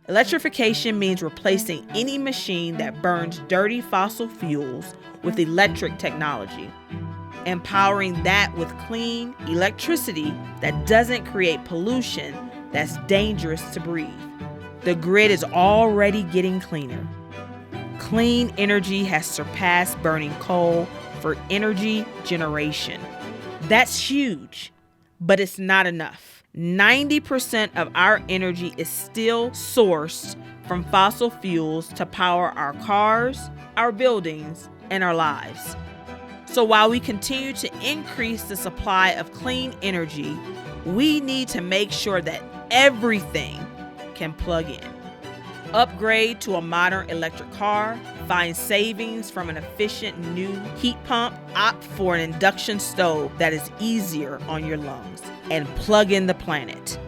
Electrification means replacing any machine that burns dirty fossil fuels with electric technology, empowering that with clean electricity that doesn't create pollution that's dangerous to breathe. The grid is already getting cleaner. Clean energy has surpassed burning coal for energy generation. That's huge, but it's not enough. 90% of our energy is still sourced from fossil fuels to power our cars, our buildings, and our lives. So while we continue to increase the supply of clean energy, we need to make sure that everything can plug in. Upgrade to a modern electric car, find savings from an efficient new heat pump, opt for an induction stove that is easier on your lungs, and plug in the planet.